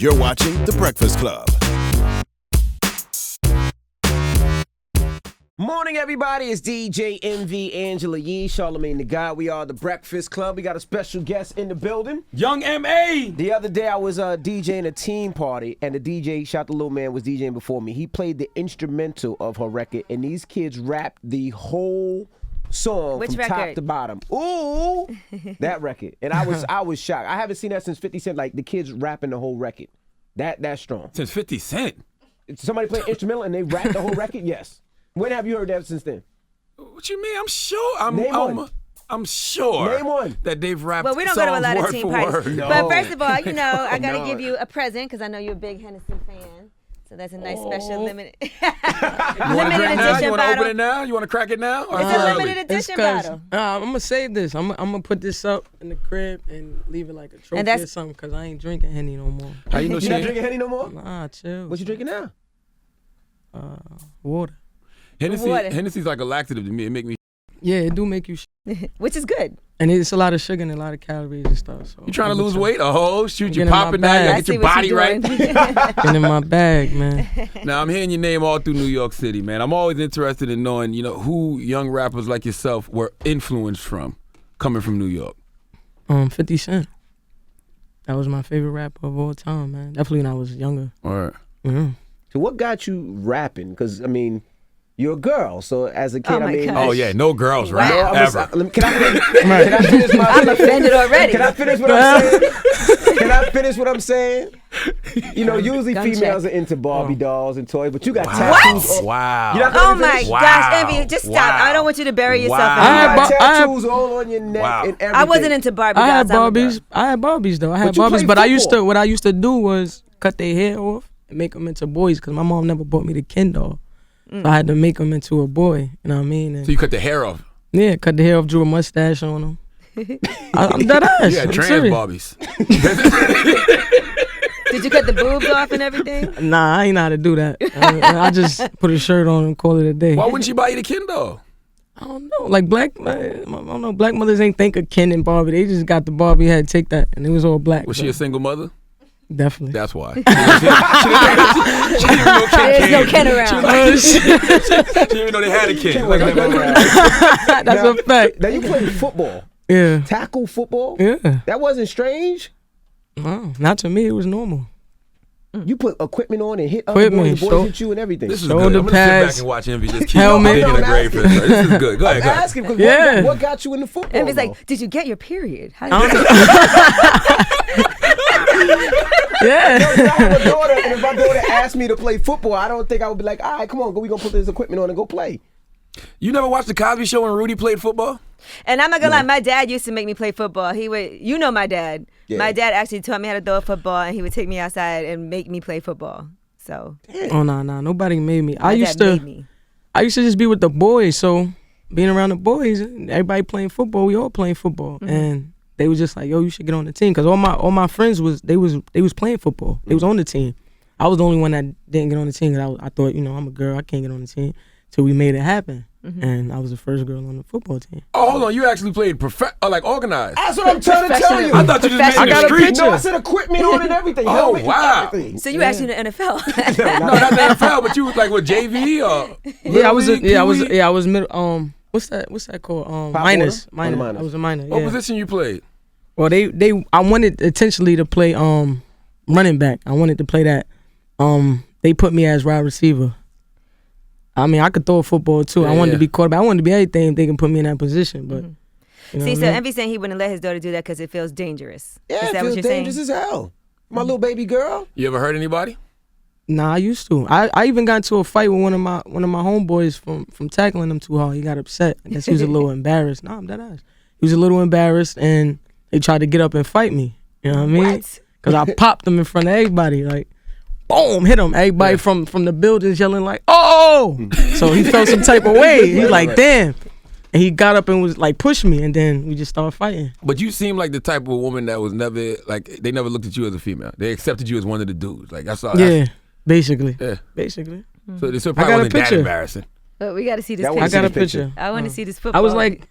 You're watching The Breakfast Club. Morning, everybody. It's DJ M.V, Angela Yee, Charlamagne the God. We are The Breakfast Club. We got a special guest in the building. Young M.A. The other day, I was DJing a team party, and the DJ, shout the little man, was DJing before me. He played the instrumental of her record, and these kids rapped the whole song from top to bottom. Ooh, that record. And I was shocked. I haven't seen that since 50 Cent. Like, the kids rapping the whole record. That's strong. Since 50 Cent? Somebody play instrumental and they rap the whole record? Yes. When have you heard that since then? What you mean? I'm sure. I'm sure. Name one. That they've rapped Well, we don't go to a lot of team parties. No. But first of all, I got to give you a present because I know you're a big Hennessy fan. So that's a nice special limited edition bottle. You want to open it now? You want to crack it now? It's a limited edition bottle. I'm going to save this. I'm going to put this up in the crib and leave it like a trophy or something because I ain't drinking Henny no more. How you know you not drinking Henny no more? Nah, chill. What you drinking now? Water. Hennessy's like a laxative to me. It make me. Yeah, it do make you which is good. And it's a lot of sugar and a lot of calories and stuff. So you trying to lose weight? Shoot, you popping now. You gotta get your body right. Get in my bag, man. Now, I'm hearing your name all through New York City, man. I'm always interested in knowing, who young rappers like yourself were influenced from, coming from New York. 50 Cent. That was my favorite rapper of all time, man. Definitely when I was younger. All right. Mm-hmm. So what got you rapping? Because, you're a girl, so as a kid, Oh, yeah, no girls rap ever. Can I finish my I'm offended already. Can I finish what I'm saying? Can I finish what I'm saying? Usually females are into Barbie dolls and toys, but you got tattoos. Wow. Oh, my gosh, Envy, just stop. I don't want you to bury yourself in You got tattoos all on your neck and everything. I wasn't into Barbie dolls. I had Barbies, though. But what I used to do was cut their hair off and make them into boys because my mom never bought me the Ken doll. So I had to make him into a boy, you know what I mean? And so you cut the hair off? Yeah, cut the hair off, drew a mustache on him. I'm dead ass. Yeah, trans Barbies. Did you cut the boobs off and everything? Nah, I ain't know how to do that. I just put a shirt on and call it a day. Why wouldn't she buy you the Ken doll? I don't know. Like black mothers ain't think of Ken and Barbie. They just got the Barbie head, take that, and it was all black. Was she a single mother? Definitely. That's why. She didn't know There's no Ken around. She didn't even know they had a Ken. That's a fact. Now you played football. Yeah. Tackle football? Yeah. That wasn't strange? No, not to me. It was normal. You put equipment on and hit other boys, the boys hit you and everything. This is good. I'm going to sit back and watch Envy just keep digging a grave for this. This is good. Go ahead, I'm asking because what got you into football? Envy's like, did you get your period? How Yeah. If I have a daughter, and if my daughter asked me to play football, I don't think I would be like, all right, come on, we gonna put this equipment on and go play. You never watched the Cosby Show when Rudy played football? And I'm not gonna lie, my dad used to make me play football. He would, my dad. Yeah. My dad actually taught me how to throw a football, and he would take me outside and make me play football. So. Oh no, nobody made me. I used to just be with the boys. So being around the boys, everybody playing football, we all playing football, and they was just like, yo, you should get on the team. Because all my friends was playing football. They was on the team. I was the only one that didn't get on the team. I thought, I'm a girl. I can't get on the team. So we made it happen. And I was the first girl on the football team. Oh, hold on. You actually played organized. That's what I'm trying to tell you. I thought you just made it street. No, I said equipment on and everything. Oh, wow. So you actually in the NFL. No, not the NFL, but you was like, what, JV or? I was middle, what's that called? Minors. I was a minor. What position you played? Well, I wanted intentionally to play running back. I wanted to play that. They put me as wide receiver. I could throw a football too. I wanted to be quarterback. I wanted to be everything if they can put me in that position. But so Envy's saying he wouldn't let his daughter do that because it feels dangerous. Yeah, is that it feels what you're dangerous saying? as hell. My little baby girl. You ever hurt anybody? Nah, I used to. I even got into a fight with one of my homeboys from tackling him too hard. He got upset. I guess he was a little embarrassed. Nah, I'm dead ass. He was a little embarrassed, and they tried to get up and fight me. You know what I mean? Because I popped him in front of everybody. Like, boom, hit him. Everybody from the buildings yelling like, oh! So he felt some type of way. He's like, damn. And he got up and was like, push me, and then we just started fighting. But you seem like the type of woman that was never, like, they never looked at you as a female. They accepted you as one of the dudes. Like, that's all. Yeah, basically. Yeah. Basically. So this probably wasn't that embarrassing. But we got to see this picture. I got a picture. I want to see this football. I was like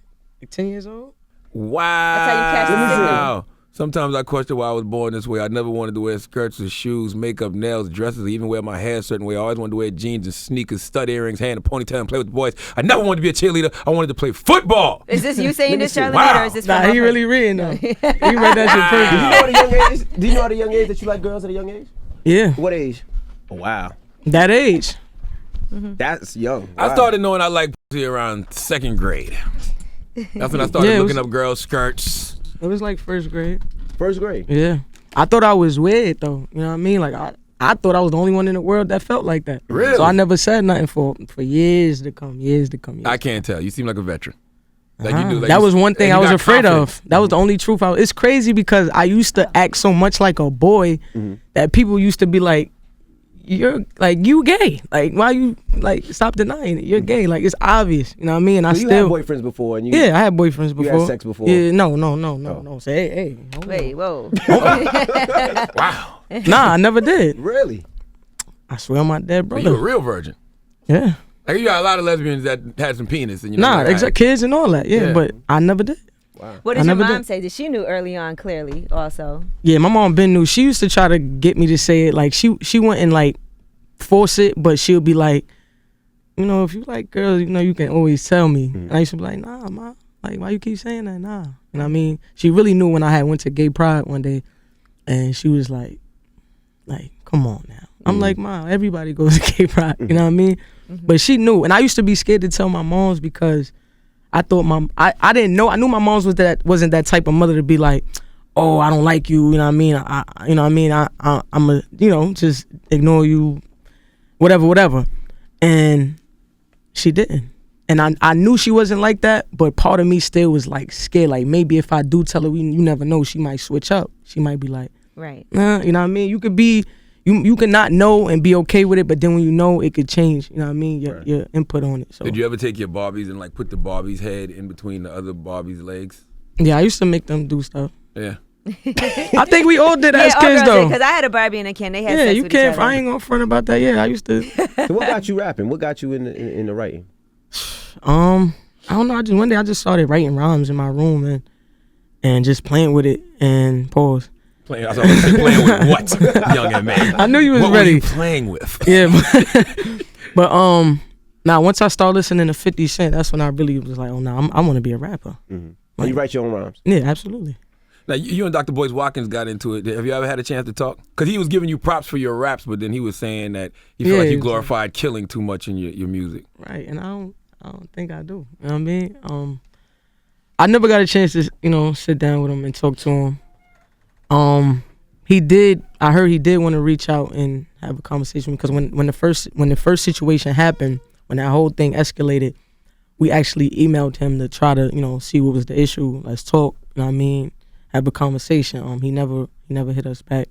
10 years old. Wow. That's how you catch the signal. Sometimes I question why I was born this way. I never wanted to wear skirts or shoes, makeup, nails, dresses, or even wear my hair a certain way. I always wanted to wear jeans and sneakers, stud earrings, hair in a ponytail, and play with the boys. I never wanted to be a cheerleader. I wanted to play football. Is this you saying this, Charlie, Wow. or is this Nah, from he my really reading though. He read that shit perfect. Do you know at a young age that you like girls at a young age? Yeah, What age? Oh, wow. that age. That's young. I Wow. started knowing I liked pussy around 2nd grade. That's when I started Yeah, it looking was- up girls' skirts. It was like 1st grade. First grade. Yeah, I thought I was weird though. You know what I mean? Like I thought I was the only one in the world that felt like that. Really? So I never said nothing for years to come. I can't tell. You seem like a veteran. Like you do. Like That you- was one thing and I you was got afraid confidence. of. That was the only truth. It's crazy because I used to act so much like a boy that people used to be like, "You're like you gay. Like why you like stop denying it? You're gay. Like it's obvious. You know what I mean?" And I So you still, had boyfriends before, and you. yeah, I had boyfriends before. had sex before? Yeah, no. Say hey. Hold Wait, whoa. Wow. on. Nah, I never did. Really? I swear on my dead But you a brother. real virgin. Yeah. Like you got a lot of lesbians that had some penis, and you know. Nah, like, exact kids and all that. Yeah, Yeah. but I never did. What I did your never mom did. say? Did she knew early on, clearly, also? Yeah, my mom been knew. She used to try to get me to say it. Like she wouldn't like force it, but she'll be like, you know, if you like girls, you know, you can always tell me. And I used to be like, nah, ma, like why you keep saying that? Nah, you know what I mean? She really knew when I had went to gay pride one day, and she was like, come on now. I'm like, ma, everybody goes to gay pride, you know what I mean? But she knew, and I used to be scared to tell my moms because I thought I didn't know. I knew my mom's wasn't that type of mother to be like, oh, I don't like you, you know what I mean? You know what I mean? I'm a, you know, just ignore you, whatever. And she didn't. And I knew she wasn't like that, but part of me still was like scared. Like maybe if I do tell her, you never know, she might switch up. She might be like, Right. nah, you know what I mean? You could be, you can not know and be okay with it, but then when you know, it could change, you know what I mean? Your input on it. So Did you ever take your Barbies and like put the Barbie's head in between the other Barbie's legs? yeah, I used to make them do stuff. Yeah. I think we all did as all kids girls though. Because I had a Barbie and a Ken. They had Yeah, sex you with can't. each other. I ain't gonna front about that. Yeah, I used to. So what got you rapping? What got you in the writing? I don't know. One day I just started writing rhymes in my room and just playing with it and pause. Playing. I was gonna say playing with what, Young M.A? I knew you was what ready. Were you playing with? Yeah, but now once I started listening to 50 Cent, that's when I really was like, oh no, I want to be a rapper. And you write your own rhymes. Yeah, absolutely. Now you and Dr. Boyce Watkins got into it. Have you ever had a chance to talk? Because he was giving you props for your raps, but then he was saying that he felt like you glorified killing too much in your music. Right, and I don't think I do. You know what I mean? I never got a chance to sit down with him and talk to him. He did. I heard he did want to reach out and have a conversation because when the first situation happened, when that whole thing escalated, we actually emailed him to try to see what was the issue. Let's talk. You know what I mean? Have a conversation. He never hit us back.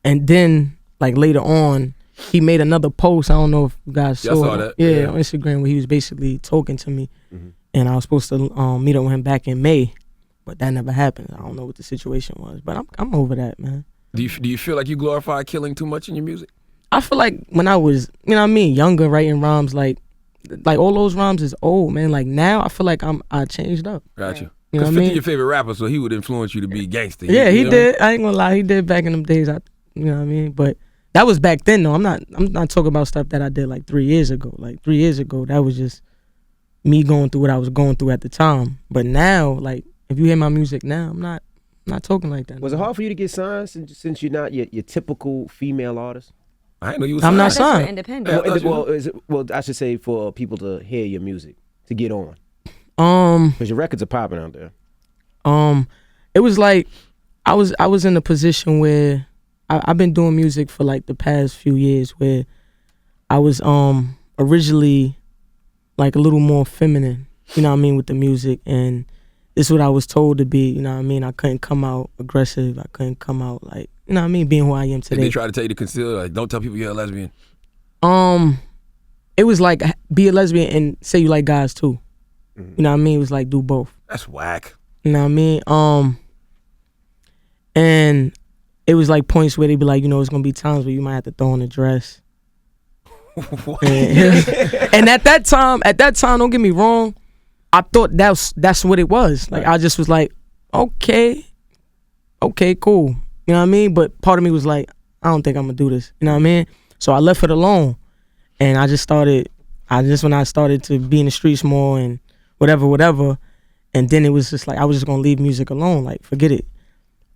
And then like later on, he made another post. I don't know if you guys saw, saw that. Yeah, on Instagram where he was basically talking to me, and I was supposed to meet up with him back in May, but that never happened. I don't know what the situation was, but I'm over that, man. Do you feel like you glorify killing too much in your music? I feel like when I was, younger, writing rhymes, like all those rhymes is old, man. Like now, I feel like I changed up. Got you. You know Because what I 50 mean? your favorite rapper, so he would influence you to be gangster. Yeah, he You know? did. I ain't gonna lie, he did back in them days. You know what I mean? But that was back then, though. I'm not talking about stuff that I did like 3 years ago. Like 3 years ago, that was just me going through what I was going through at the time. But now, like if you hear my music now, I'm not talking like that. Was it hard for you to get signed since you're not your typical female artist? I didn't know you was I'm not signed. signed. Independent. Well, I should say for people to hear your music, to get on. Because your records are popping out there. It was like I was in a position where I've been doing music for like the past few years where I was originally like a little more feminine, you know what I mean, with the music, and this is what I was told to be, you know what I mean. I couldn't come out aggressive. I couldn't come out like, you know what I mean, being who I am Did today. they try to tell you to conceal? Like, don't tell people you're a lesbian. It was like be a lesbian and say you like guys too. You know what I mean? It was like do both. That's whack. You know what I mean? And it was like points where they'd be like, it's gonna be times where you might have to throw on a dress. And at that time, don't get me wrong, I thought that's what it was. Like I just was like, okay, okay, cool. You know what I mean? But part of me was like, I don't think I'm gonna do this. You know what I mean? So I left it alone, and when I started to be in the streets more and whatever, and then it was just like I was just gonna leave music alone, like forget it.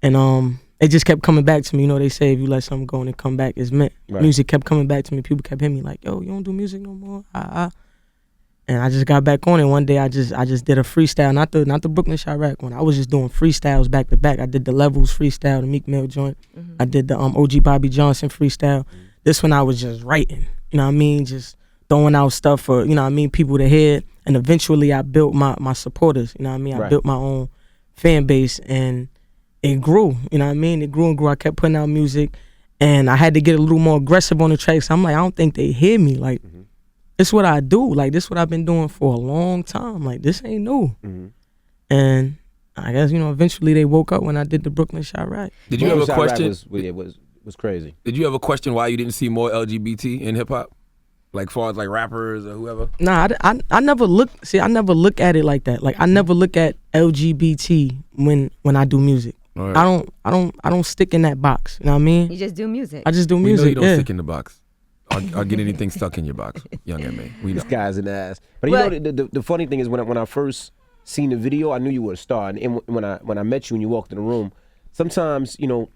And it just kept coming back to me. You know, they say if you let something go and it come back, it's meant. Right. Music kept coming back to me. People kept hitting me like, yo, you don't do music no more? And I just got back on it. One day I just did a freestyle, not the Brooklyn Chirac one. I was just doing freestyles back to back. I did the Levels freestyle, the Meek Mill joint. Mm-hmm. I did the OG Bobby Johnson freestyle. Mm-hmm. This one I was just writing, you know what I mean? Just throwing out stuff for, you know what I mean, people to hear. And eventually I built my supporters, you know what I mean? I built my own fan base, and it grew, you know what I mean? It grew and grew. I kept putting out music, and I had to get a little more aggressive on the tracks. I'm like, I don't think they hear me. Like, it's what I do. Like, this is what I've been doing for a long time. Like, this ain't new. Mm-hmm. And I guess, you know, eventually they woke up when I did the Brooklyn Chirac. Did you have a question? Was crazy. Did you ever question why you didn't see more LGBT in hip hop? Like, far as like rappers or whoever? Nah, I never look. See, I never look at it like that. Like, I never look at LGBT when I do music. Right. I don't stick in that box. You know what I mean? You just do music. I just do music. We know you don't stick in the box. I'll get anything stuck in your box, Young M.A. We know. This guy's an ass. But you know, the funny thing is when I first seen the video, I knew you were a star. And when I met you and you walked in the room, sometimes, you know,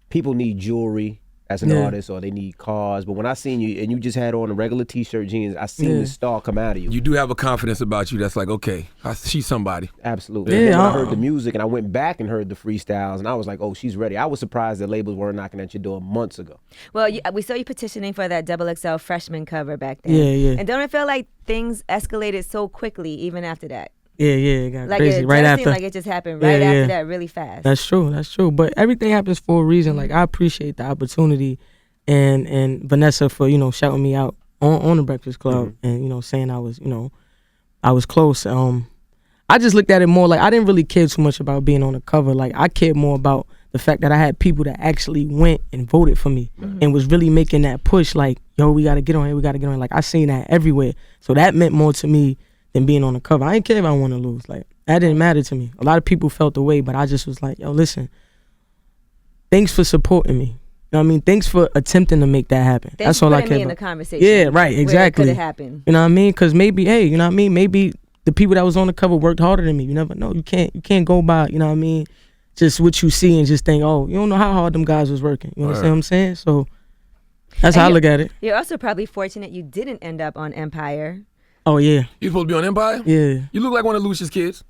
people need jewelry as an artist, or they need cars. But when I seen you and you just had on a regular t-shirt, jeans, I seen the star come out of you. You do have a confidence about you that's like, okay, she's somebody. Absolutely. Yeah. And then when I heard the music and I went back and heard the freestyles, and I was like, oh, she's ready. I was surprised that labels weren't knocking at your door months ago. Well, we saw you petitioning for that XXL freshman cover back then. Yeah. And don't it feel like things escalated so quickly even after that? Yeah, it got like crazy it right after. Seemed like it just happened right after that, really fast. That's true. But everything happens for a reason. Like, I appreciate the opportunity, and Vanessa for, you know, shouting me out on the Breakfast Club, and, you know, saying I was close. I just looked at it more like I didn't really care too much about being on the cover. Like, I cared more about the fact that I had people that actually went and voted for me and was really making that push. Like, yo, we gotta get on here. Like, I seen that everywhere, so that meant more to me than being on the cover. I didn't care if I won or lose. Like, that didn't matter to me. A lot of people felt the way, but I just was like, yo, listen, thanks for supporting me. You know what I mean? Thanks for attempting to make that happen. That's all I care about. Me in the conversation. Yeah, right, exactly. Where it could have happened. You know what I mean? Because maybe, hey, you know what I mean? Maybe the people that was on the cover worked harder than me. You never know. You can't go by, you know what I mean, just what you see and just think, oh, you don't know how hard them guys was working. You understand what I'm saying? So that's how I look at it. You're also probably fortunate you didn't end up on Empire. Oh, yeah. You supposed to be on Empire? Yeah. You look like one of Lucia's kids.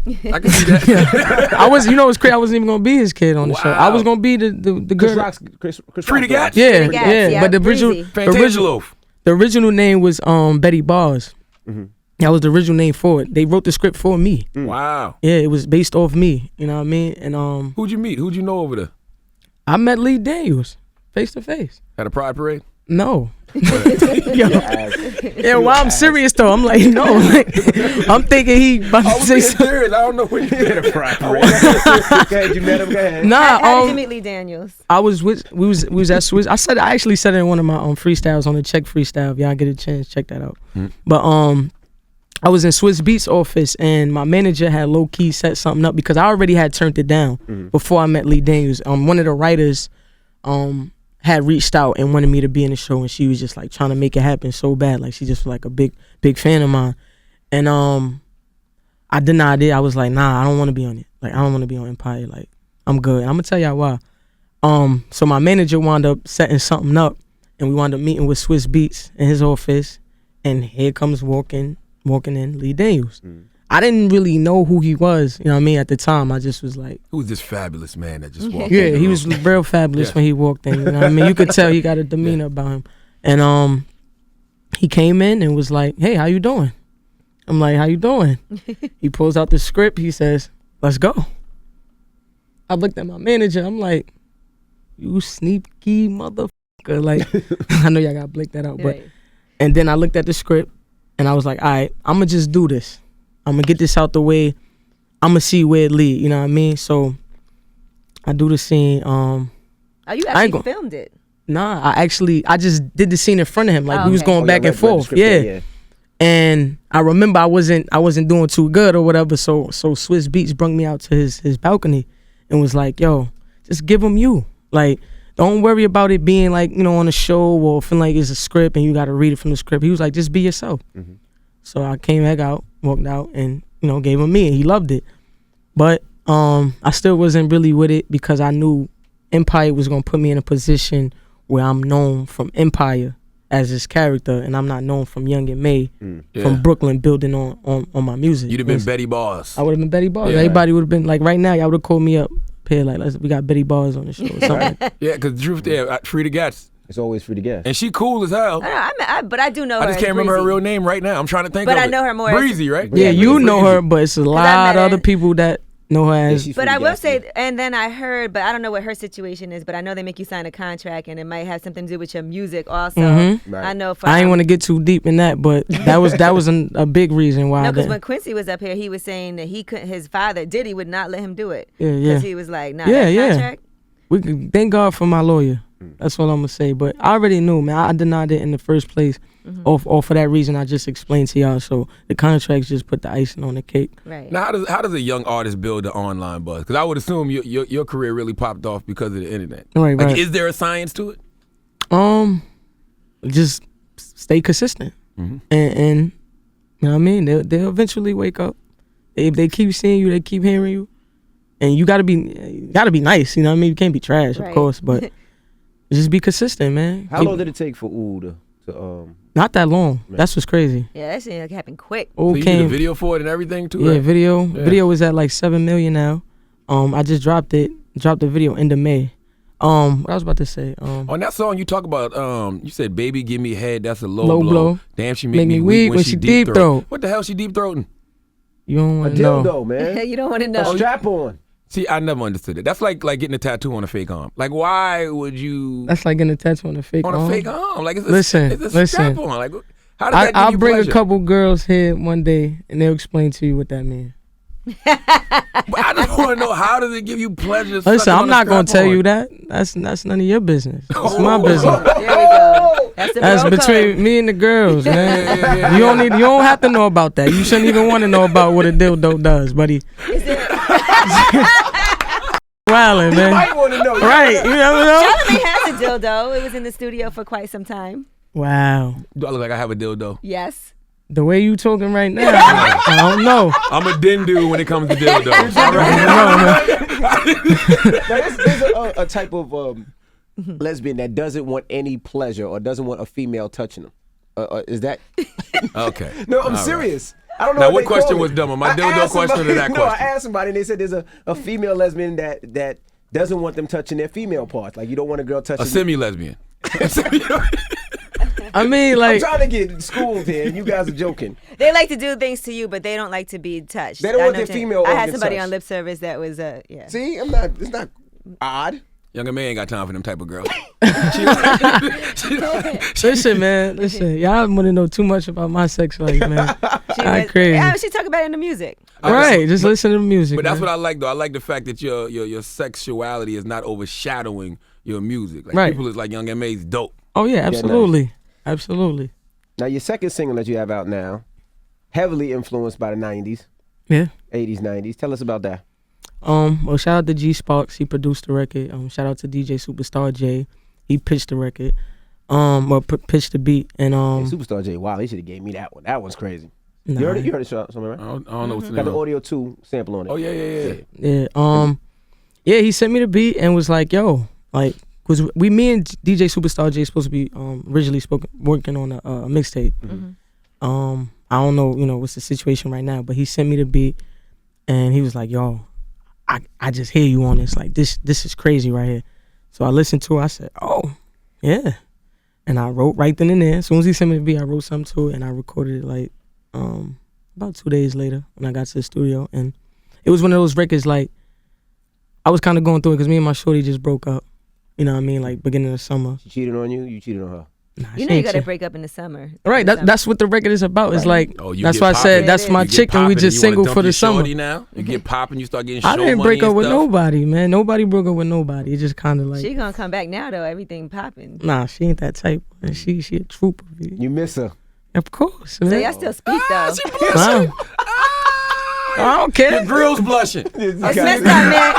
I can see that. I was, you know what's crazy? I wasn't even gonna be his kid on the show. I was gonna be the girl. Chris Free the Gats? Yeah. But the original name was Betty Bars. Mm-hmm. That was the original name for it. They wrote the script for me. Wow. Yeah, it was based off me. You know what I mean? And who'd you meet? Who'd you know over there? I met Lee Daniels face to face. At a Pride Parade? No. Well, I'm serious though. I'm like, no. Like, I'm thinking he about to say something. Serious. I don't know when you met a Pride Parade. You met him. Go ahead. Nah. How did you meet Lee Daniels? I was with. We was at Swiss. I actually said it in one of my freestyles on the Check freestyle. If y'all get a chance, check that out. But I was in Swiss Beats office, and my manager had low key set something up because I already had turned it down before I met Lee Daniels. One of the writers had reached out and wanted me to be in the show, and she was just like trying to make it happen so bad. Like, she just was like a big fan of mine. And I denied it. I was like, nah, I don't want to be on it. Like, I don't want to be on Empire. Like, I'm good. And I'm gonna tell y'all why. So my manager wound up setting something up, and we wound up meeting with Swiss Beats in his office, and here comes walking in Lee Daniels. I didn't really know who he was, you know what I mean, at the time. I just was like, who's this fabulous man that just walked in? Yeah, he was real fabulous when he walked in, you know what I mean? You could tell he got a demeanor about him. And he came in and was like, hey, how you doing? I'm like, how you doing? He pulls out the script. He says, let's go. I looked at my manager. I'm like, you sneaky motherfucker. Like, I know y'all got to blink that out. But and then I looked at the script and I was like, all right, I'm going to just do this. I'm going to get this out the way. I'm going to see where it lead. You know what I mean? So I do the scene. Oh, you actually filmed it? Nah, I just did the scene in front of him. Like, we was going back and forth. Yeah. And I remember I wasn't doing too good or whatever. So Swiss Beats brought me out to his balcony and was like, yo, just give them you. Like, don't worry about it being like, you know, on a show or feeling like it's a script and you got to read it from the script. He was like, just be yourself. Mm-hmm. So I came back out, walked out, and, you know, gave him me, and he loved it. But I still wasn't really with it because I knew Empire was going to put me in a position where I'm known from Empire as his character, and I'm not known from Young M.A. From Brooklyn building on my music. You'd have been Betty Boss. I would have been Betty Boss. Yeah. Everybody would have been like, right now, y'all would have called me up here like, we got Betty Boss on the show or something. Yeah, because the truth there, free to guess. It's always free to guess. And she cool as hell. But I do know her. I just can't remember her real name right now. I'm trying to think of it. But I know her more. Breezy, right? Yeah, you know her, but it's a lot of other people that know her as. But I will say, and then I heard, but I don't know what her situation is, but I know they make you sign a contract, and it might have something to do with your music also. Mm-hmm. Right. I know. I ain't want to get too deep in that, but that was a big reason why. No, because when Quincy was up here, he was saying that he couldn't. His father Diddy would not let him do it. Yeah. Because he was like, nah, that contract. We can thank God for my lawyer. That's all I'm gonna say. But I already knew, man. I denied it in the first place, or for that reason I just explained to y'all. So the contracts just put the icing on the cake. Right. Now, how does a young artist build an online buzz? Because I would assume your career really popped off because of the internet. Right. Like, is there a science to it? Just stay consistent, and you know what I mean. They'll eventually wake up. If they keep seeing you, they keep hearing you, and you gotta be nice. You know what I mean. You can't be trash, of course, but. Just be consistent, man. How long did it take for Ooh to Not that long. Man. That's what's crazy. Yeah, that shit happened quick. So you did a video for it and everything too, yeah, right? video. Yeah. Video is at like 7 million now. I just dropped the video end of May. What I was about to say. On that song you talk about, you said "Baby, give me head." That's a low blow. Damn, she make me weak when she deep throat. What the hell she deep throating? You don't want to know. A dildo, man. You don't want to know. A strap on. See, I never understood it. That's like getting a tattoo on a fake arm. Like, why would you? That's like getting a tattoo on a fake arm. On a fake arm. Like, it's listen. strap on. Like, how does that give I'll you bring pleasure? a couple girls here one day, and they'll explain to you what that means. But I just want to know, how does it give you pleasure? Listen, I'm not gonna tell you that. That's none of your business. It's my business. There we go. That's between me and the girls, man. Yeah. You don't have to know about that. You shouldn't even want to know about what a dildo does, buddy. Wildin', man. You might want to know. Right? You never know. Charlamagne has a dildo. It was in the studio for quite some time. Wow. Do I look like I have a dildo? Yes. The way you talking right now, I don't know. I'm a dindu when it comes to dildos. There's a type of lesbian that doesn't want any pleasure or doesn't want a female touching them. Is that? Okay. No, I'm serious. I don't know. Now, what question was dumber, my dildo question or that question? No, I asked somebody and they said there's a female lesbian that doesn't want them touching their female parts. Like, you don't want a girl touching. A semi-lesbian. I mean, I'm like, trying to get schooled here, and you guys are joking. They like to do things to you, but they don't like to be touched. They don't want their female I had organs somebody touched. on lip service that was yeah. See, it's not odd. Young M.A ain't got time for them type of girls. listen, man. Listen, y'all want to know too much about my sex life, man. I'm crazy. Yeah, she talk about it in the music. Right, just listen to the music. But that's man. what I like, though. I like the fact that your sexuality is not overshadowing your music. Like, right. people is like, Young M.A.'s dope. Oh yeah, absolutely, absolutely. Now, your second single that you have out now, heavily influenced by the 90s. Yeah. 80s, 90s. Tell us about that. Well, shout out to G Sparks. He produced the record. Shout out to DJ Superstar J. He pitched the record. Pitched the beat. And Hey, Superstar J. Wow, he should have gave me that one. That one's crazy. Nah. You heard it? You heard it, something, right? I don't know what's the Got name. the Audio 2 sample on it. Oh yeah. Yeah. He sent me the beat and was like, "Yo, like, cause me and DJ Superstar J supposed to be originally working on a mixtape. I don't know, what's the situation right now, but he sent me the beat, and he was like, "Yo, I just hear you on this. Like, this is crazy right here." So I listened to it. I said, "Oh, yeah," and I wrote right then and there. As soon as he sent me the beat, I wrote something to it, and I recorded it like about 2 days later when I got to the studio, and it was one of those records like I was kind of going through it because me and my shorty just broke up. You know what I mean? Like beginning of summer. She cheated on you? You cheated on her? Nah, You know you gotta break up in the summer. Right, that's what the record is about. It's like, that's why I said that's my You get chick and we popping just you wanna single dump for the your summer. shorty now? You get popping, you start getting show I didn't money break up and with stuff. nobody, man. Nobody broke up with nobody. It just kind of like, She gonna come back now though. Everything popping. nah, she ain't that type. She a trooper. You miss her. Of course, man. So y'all still speak though. I don't care. Your grill's blushing. That's messed up, man.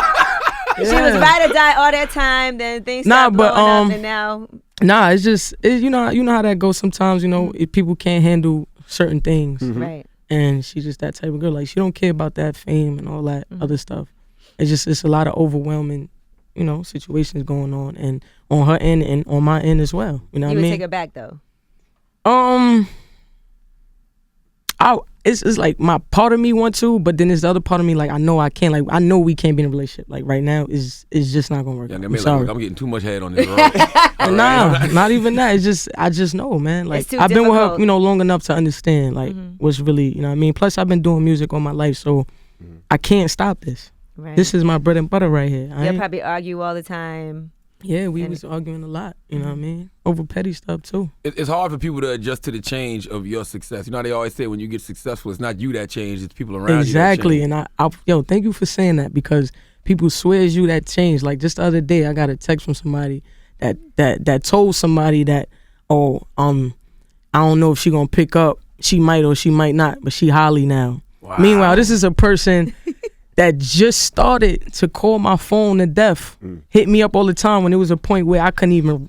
She was ride or die all that time. Then things started blowing up, and now. Nah, it's just you know how that goes. Sometimes if people can't handle certain things, right? And she's just that type of girl. Like she don't care about that fame and all that other stuff. It's a lot of overwhelming, situations going on, and on her end and on my end as well. You know what I mean? You would take her back though. It's like my part of me want to, but then there's the other part of me like I know I can't. Like I know we can't be in a relationship. Like right now it's just not gonna work. Yeah, I'm sorry. I'm getting too much head on this road. Nah, not even that. It's just I just know, man. Like I've been with her, long enough to understand like what's really, what I mean. Plus I've been doing music all my life, so I can't stop this. Right. This is my bread and butter right here. They'll probably argue all the time. Yeah, we was arguing a lot, you know what I mean? Over petty stuff too. It's hard for people to adjust to the change of your success. You know how they always say when you get successful, it's not you that change, it's people around you. Exactly, and I thank you for saying that because people swear it's you that changed. Like just the other day, I got a text from somebody that told somebody that, I don't know if she gonna pick up. She might or she might not, but she Holly now. Wow. Meanwhile, this is a person that just started to call my phone to death, hit me up all the time when there was a point where I couldn't even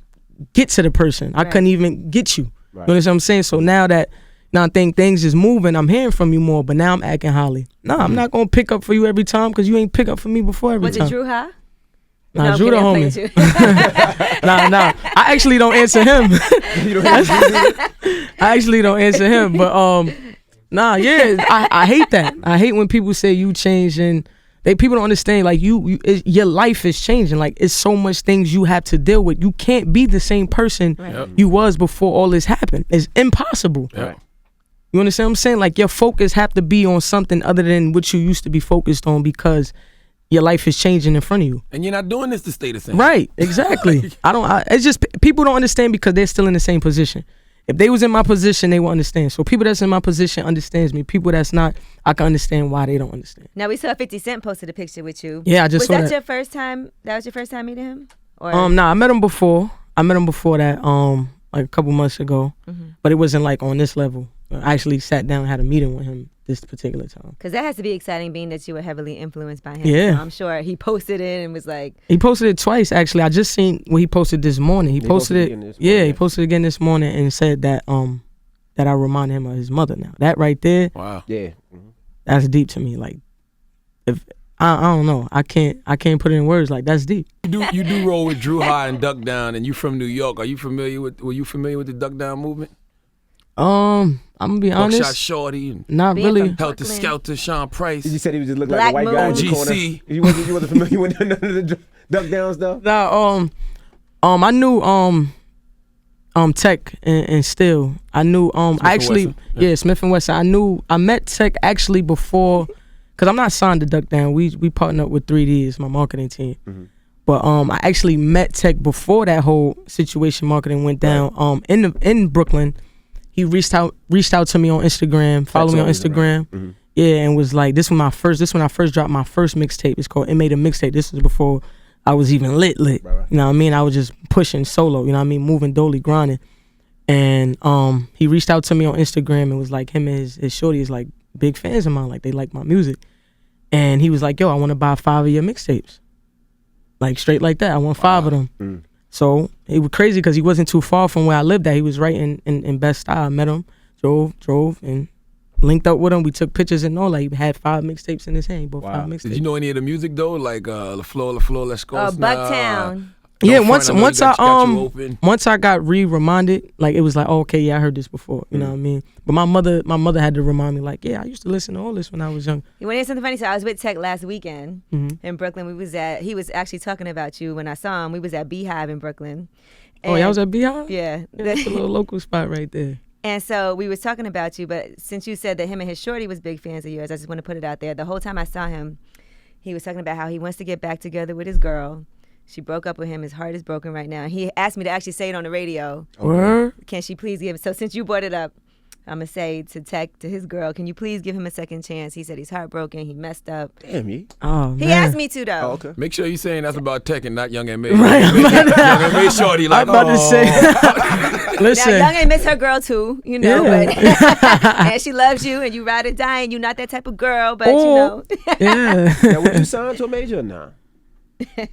get to the person. I couldn't even get you. Right. You know what I'm saying? So now I think things is moving, I'm hearing from you more, but now I'm acting Holly. Nah, I'm not going to pick up for you every time because you ain't pick up for me before every time. Was it Drew High? Nah, Drew the homie. Nah. I actually don't answer him. I actually don't answer him, but nah, yeah, I hate that. I hate when people say you changed and people don't understand. Like your life is changing. Like it's so much things you have to deal with. You can't be the same person you was before all this happened. It's impossible. Right. You understand what I'm saying? Like your focus have to be on something other than what you used to be focused on because your life is changing in front of you. And you're not doing this to stay the same. Right, exactly. It's just people don't understand because they're still in the same position. If they was in my position, they would understand. So people that's in my position understands me. People that's not, I can understand why they don't understand. Now we saw 50 Cent posted a picture with you. Yeah, I just saw that. Was that your first time? That was your first time meeting him? Or? Nah, I met him before. That, like a couple months ago. But it wasn't like on this level. I actually sat down and had a meeting with him this particular time. Because that has to be exciting, being that you were heavily influenced by him. Yeah. So I'm sure he posted it and was like... He posted it twice, actually. I just seen what he posted this morning. He posted it. He posted it again this morning and said that I reminded him of his mother now. That right there. Wow. Yeah. That's deep to me. Like, if I don't know. I can't put it in words. Like, that's deep. You do roll with Drew High and Duck Down, and you from New York. Were you familiar with the Duck Down movement? I'm gonna be honest. Buckshot Shorty and not really. Helter Skelter, Sean Price. You said he was just looking like a white guy in the corner. OGC. You wasn't familiar with none of the Duck Down stuff? Nah, I knew Tech and Still. I knew Smith and Wesson. I met Tech actually before, cause I'm not signed to Duck Down. We partnered up with 3D, it's my marketing team. But I actually met Tech before that whole situation marketing went down. In Brooklyn. He reached out to me on Instagram, followed me on Instagram. Yeah, and was like, this when I first dropped my first mixtape. It's called MA the Mixtape. This was before I was even lit. Right. You know what I mean? I was just pushing solo, you know what I mean? Moving, dolly, grinding. And he reached out to me on Instagram and was like, him and his shorty is like big fans of mine. Like they like my music. And he was like, yo, I want to buy 5 of your mixtapes. Like straight like that. I want 5 of them. So it was crazy because he wasn't too far from where I lived at. He was right in Bed-Stuy. I met him, drove and linked up with him. We took pictures and all. Like he had 5 mixtapes in his hand. He bought 5 mixtapes. Did you know any of the music though? Like La Flor, Let's Go. Bucktown. Yeah, once I got reminded, like it was like, oh, okay, yeah, I heard this before. You know what I mean? But my mother had to remind me, like, yeah, I used to listen to all this when I was young. You want to hear something funny? So I was with Tech last weekend in Brooklyn. He was actually talking about you when I saw him. We was at Beehive in Brooklyn. And y'all was at Beehive? Yeah. That's a little local spot right there. And so we was talking about you, but since you said that him and his shorty was big fans of yours, I just want to put it out there. The whole time I saw him, he was talking about how he wants to get back together with his girl. She broke up with him. His heart is broken right now. He asked me to actually say it on the radio. Can she please give? So since you brought it up, I'm going to say to Tech, to his girl, can you please give him a second chance? He said he's heartbroken. He messed up. Damn, you. Oh, man. He asked me to, though. Oh, okay. Make sure you're saying that's about Tech and not Young M.A. Right. Young M.A. shorty like, I'm about to say. Listen. Now, Young M miss her girl, too, you know. Yeah. But and she loves you, and you ride or die, and you're not that type of girl, but, you know. Yeah. Now, would you sign to a major or not? Yeah.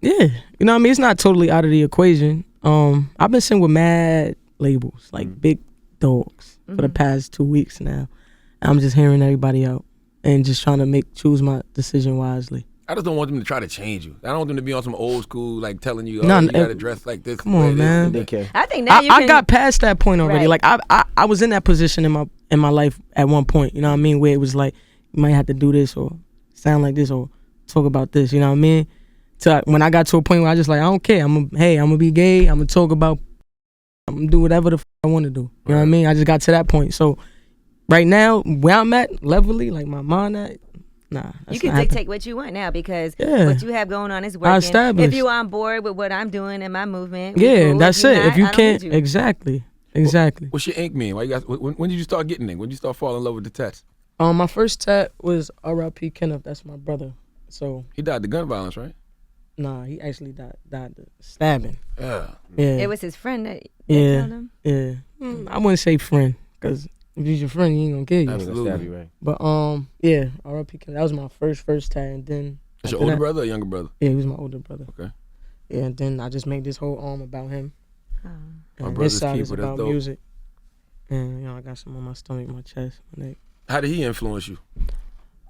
You know what I mean? It's not totally out of the equation. I've been sitting with mad labels, like big dogs, for the past 2 weeks now. I'm just hearing everybody out and just trying to choose my decision wisely. I just don't want them to try to change you. I don't want them to be on some old school, like telling you, No, you got to dress like this. Come on, man. I think now I got past that point already. Right. Like I was in that position in my life at one point. You know what I mean? Where it was like you might have to do this or sound like this or talk about this. You know what I mean? So when I got to a point where I just like I don't care. I'm gonna be gay. I'm gonna talk about. I'm gonna do whatever the I want to do. You know what I mean? I just got to that point. So right now, where I'm at, levelly, like my mind at. Nah, you can dictate what you want now because what you have going on is working. If you're on board with what I'm doing and my movement, cool. That's if it. Not, if you can't, exactly. What's your ink mean? Why you guys? When did you start getting ink? When did you start falling in love with the tats? My first tat was R.I.P. Kenneth. That's my brother. So he died to gun violence, right? Nah, he actually died to stabbing. Yeah. It was his friend that killed him. Yeah. I wouldn't say friend because. If he's your friend, he ain't gonna kill you. Absolutely. Right. But yeah, R.I.P. That was my first tat, and then. That's your older brother or younger brother? Yeah, he was my older brother. Okay. Yeah, and then I just made this whole arm about him. My And brother's this side is keeper, about that's dope. music. And I got some on my stomach, my chest, my neck. How did he influence you?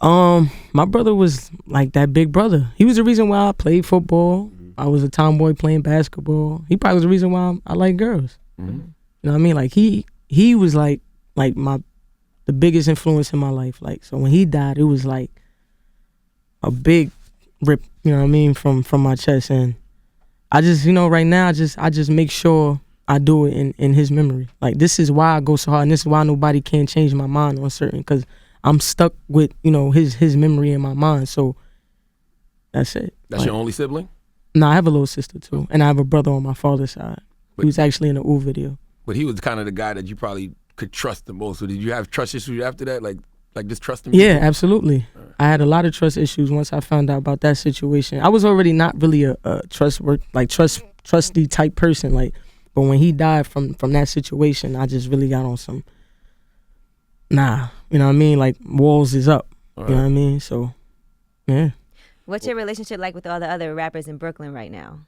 My brother was like that big brother. He was the reason why I played football. I was a tomboy playing basketball. He probably was the reason why I like girls. You know what I mean? Like he was like the biggest influence in my life. Like, so when he died, it was like a big rip, you know what I mean, from my chest. And I just, right now, I just make sure I do it in his memory. Like, this is why I go so hard, and this is why nobody can change my mind on certain, because I'm stuck with, his memory in my mind. So that's it. That's your only sibling? No, I have a little sister too, and I have a brother on my father's side. He was actually in the Ooh video. But he was kind of the guy that you probably could trust the most. So did you have trust issues after that? Like just trusting Yeah, people? absolutely. Right. I had a lot of trust issues once I found out about that situation. I was already not really a trusty type person. But when he died from that situation, I just really got on some. Nah, you know what I mean? Like, walls is up. Right. You know what I mean? So, yeah. What's your relationship like with all the other rappers in Brooklyn right now?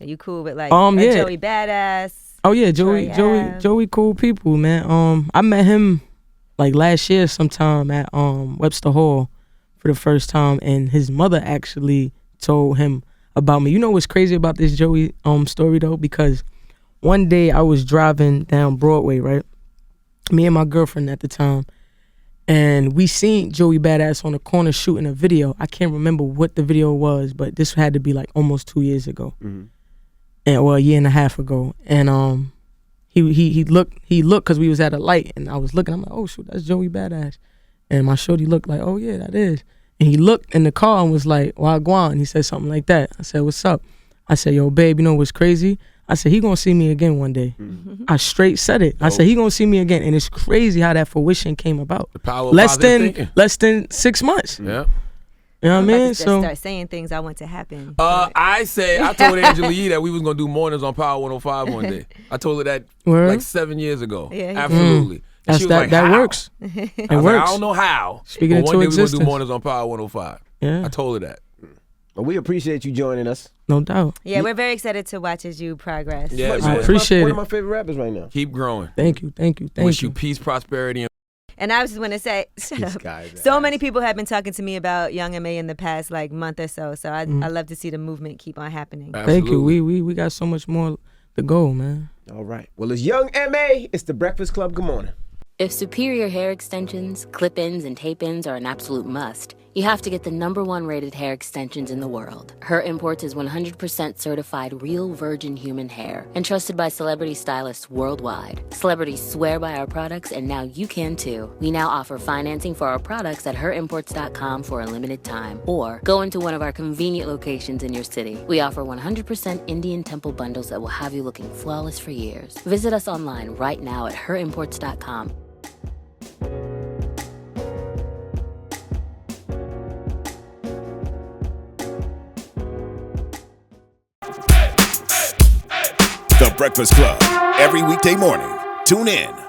Are you cool with Joey Badass? Oh yeah, Joey, cool people, man. I met him like last year sometime at Webster Hall for the first time, and his mother actually told him about me. You know what's crazy about this Joey story though? Because one day I was driving down Broadway, right? Me and my girlfriend at the time, and we seen Joey Badass on the corner shooting a video. I can't remember what the video was, but this had to be like almost 2 years ago. Or a year and a half ago, and he looked because we was at a light, and I was looking. I'm like, oh shoot, that's Joey Badass, and my shorty looked like, oh yeah, that is. And he looked in the car and was like, Wagwan. He said something like that. I said, what's up? I said, yo, babe, you know what's crazy? I said, he gonna see me again one day. I straight said it. I said, he gonna see me again, and it's crazy how that fruition came about. The power of positive thinking. Less than 6 months. Yeah. You know what I mean? So start saying things I want to happen. I told Angela Yee that we was gonna do mornings on Power 105 one day. I told her that like 7 years ago. Yeah, absolutely. That's like, that how? works. It works. Like, I don't know how. Speaking but into one day existence. we're gonna do mornings on Power 105. Yeah. I told her that. Well, we appreciate you joining us. No doubt. Yeah, we're very excited to watch as you progress. Yeah, I appreciate it. One of my favorite rappers right now. Keep growing. Thank you. Wish you peace, prosperity, and And I was just want to say, shut up. So many people have been talking to me about Young M.A. in the past month or so. So I love to see the movement keep on happening. Absolutely. Thank you. We got so much more to go, man. All right. Well, it's Young M.A. It's the Breakfast Club. Good morning. If superior hair extensions, clip-ins, and tape-ins are an absolute must, you have to get the #1 rated hair extensions in the world. Her Imports is 100% certified real virgin human hair and trusted by celebrity stylists worldwide. Celebrities swear by our products, and now you can too. We now offer financing for our products at herimports.com for a limited time, or go into one of our convenient locations in your city. We offer 100% Indian temple bundles that will have you looking flawless for years. Visit us online right now at herimports.com. The Breakfast Club. Every weekday morning. Tune in.